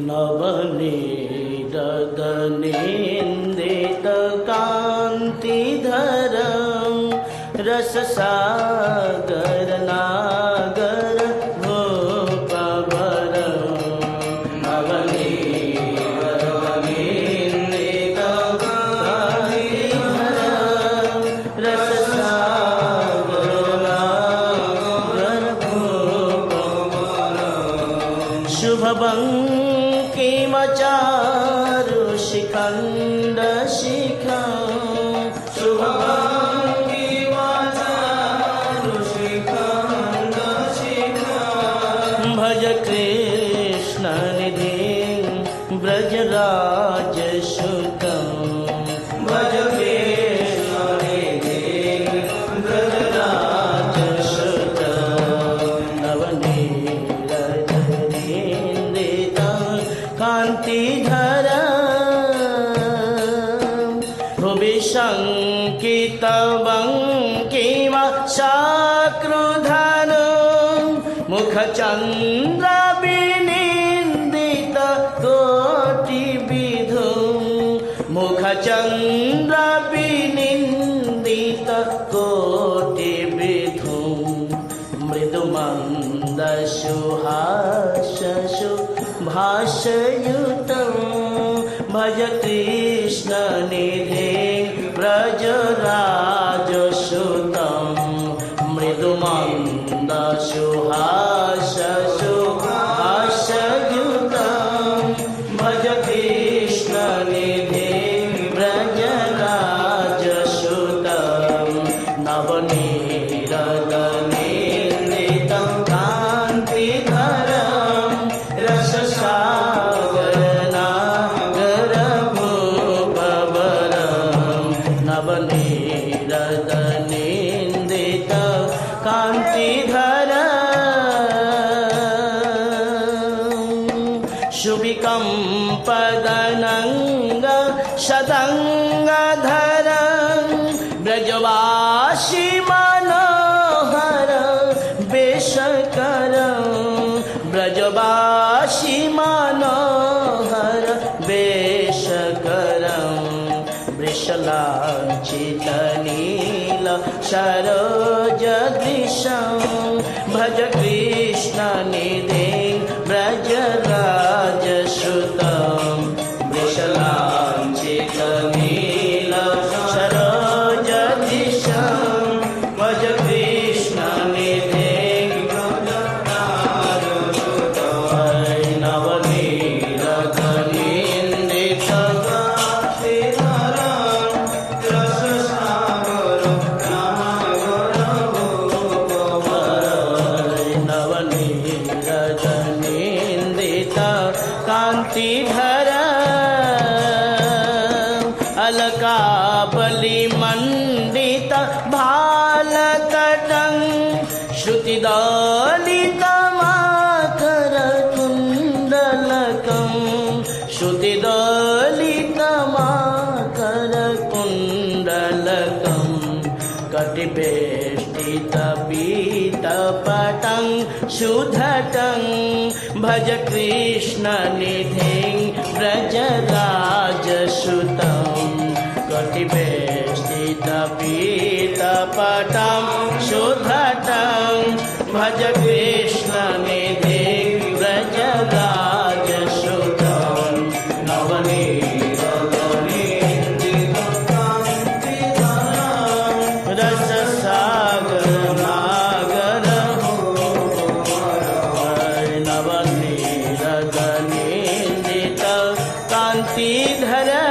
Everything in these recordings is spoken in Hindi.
नवनीरदनेन्दितकान्तिधरं रससागरनागर भूपवरं नवनीरदनेन्दितकान्तिधरं रससागरनागर भूपवरं शुभबङ्किमचारु शिखण्डशिखं भज कृष्णनिधिं व्रजराजसुतं भज कृष्णनिधिं व्रजराजसुतं नवनीरदनेन्दितं कान्तिधरं भुवि शङ्कितबङ्किमा शाक्रुधनुं मुखचन्द्रविनिन्दितकोटिविधुं मुखचन्द्रविनिन्दितकोटिविधुं मृदुमन्दसुहाससु भाषयुतं भज कृष्णनिधिं व्रजराजसुतं मृदुमन्दसुहाससु भाषयुतं भज कृष्णनिधिं व्रजराजसुतं नवनीरदनेन्दितं कान्तिधरं रससागरनागर भूपवरं नवनीरदनेन्दितं कान्तिधरं शुभिकम्पदनङ्ग शतङ्गधरं ब्रजवासी मनोहर वेशकरं ब्रजवासी मनोहर वेशकरं वृषलाञ्छितनील सरोजदृशं भज कृष्णनिधिं व्रजराजसुतं वृषलाञ्छितनील सरोजदृशं भज कृष्णनिधिं व्रजराजसुतं नवनीरदनेन्दितं कान्तिधरं अलकाबलिमण्डित भालतटं श्रुतिदलितमाकरकुण्डलकं श्रुतिदलितमाकरकुण्डलकं कटिवेष्टितपीतपटं सुधटं भज कृष्णनिधिं व्रजराजसुतं कटिवेष्टितपीतपटं सुधटं भज कृष्णनिधिं व्रजराजसुतं नवनीरदनेन्दितं कान्तिधरं रससागरनागर नवनीरदनेन्दितं कान्तिधरं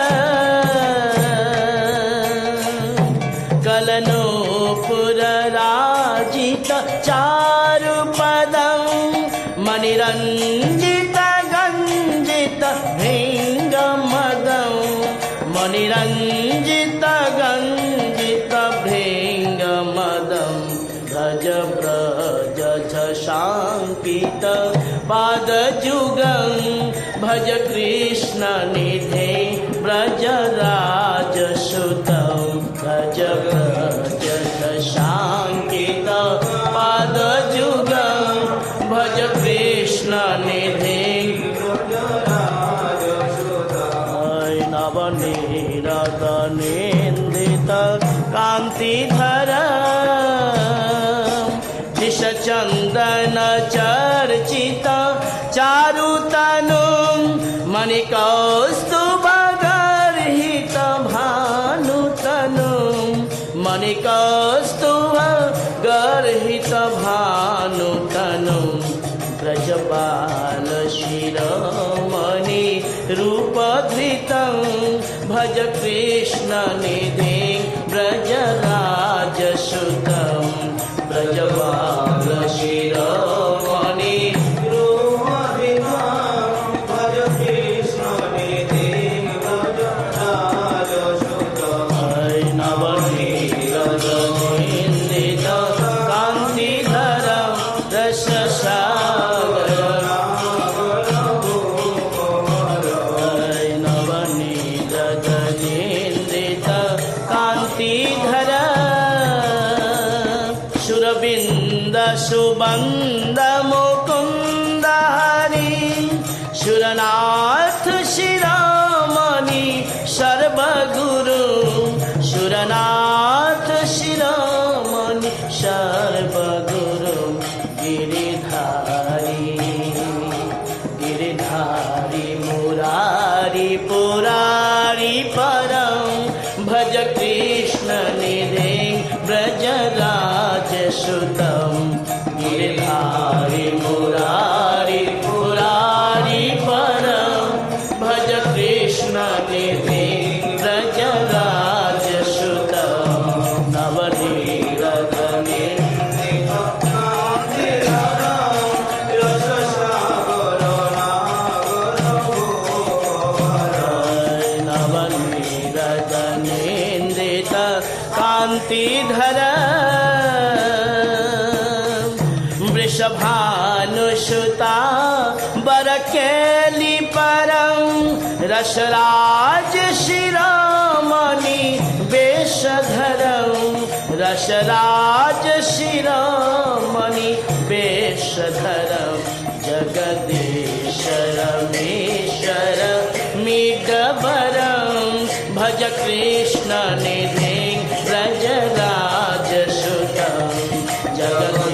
कलनोपुरराजित चारुपदं मणिरञ्जितगञ्जित भृङ्गमदं मणिरञ्जितगञ्जित भृङ्गमदं भज व्रज शाङ्कित पादजुगं भज कृष्णनिधिं व्रजराजसुतं भज व्रज शाङ्कित पादजुगं भज कृष्णनिधिं निन्दित कान्तिधरम् दिशचन्दन चर्चित चारुतनुं मणिकौस्तुभगर्हित भानुतनुं मणिकौस्तुभगर्हित भानुतनुं ब्रजबालशिरोमणि रूपधृतं भज कृष्णनिधिं ब्रजराजसुतं ब्रजबालशिरोमणि रूपधृतं भज कृष्णनिधिं ब्रजराजसुतं नवनीतनिन्दित कान्तिधरं नवनीतनिन्दित कान्तिधर सुरबिन्द सुबन्द मुकुन्द हरि सुरनाथ शिरोमणि सर्वगुरु सुरनाथ शिरोमणि सर्वगुरु गिरिधारी गिरिधारी मुरारी पुरारी परं भज कृष्ण निधिं ब्रजराजसुतं गिरिधारी मुरारी पुरारी परं भज कृष्ण निधिं ब्रजराजसुतं नवनीतनिन्दित कान्तिधर वृषभानुसुता बरकेली परं रसराज शिरोमणि वेशधरं रसराज शिरोमणि वेशधरं जगदीशरमेश्वर मीडबरं भज कृष्ण निधिं ब्रजराजसुतं जगदीशरमेश्वर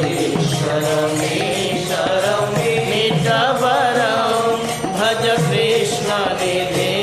मीडबरं भज कृष्ण निधिं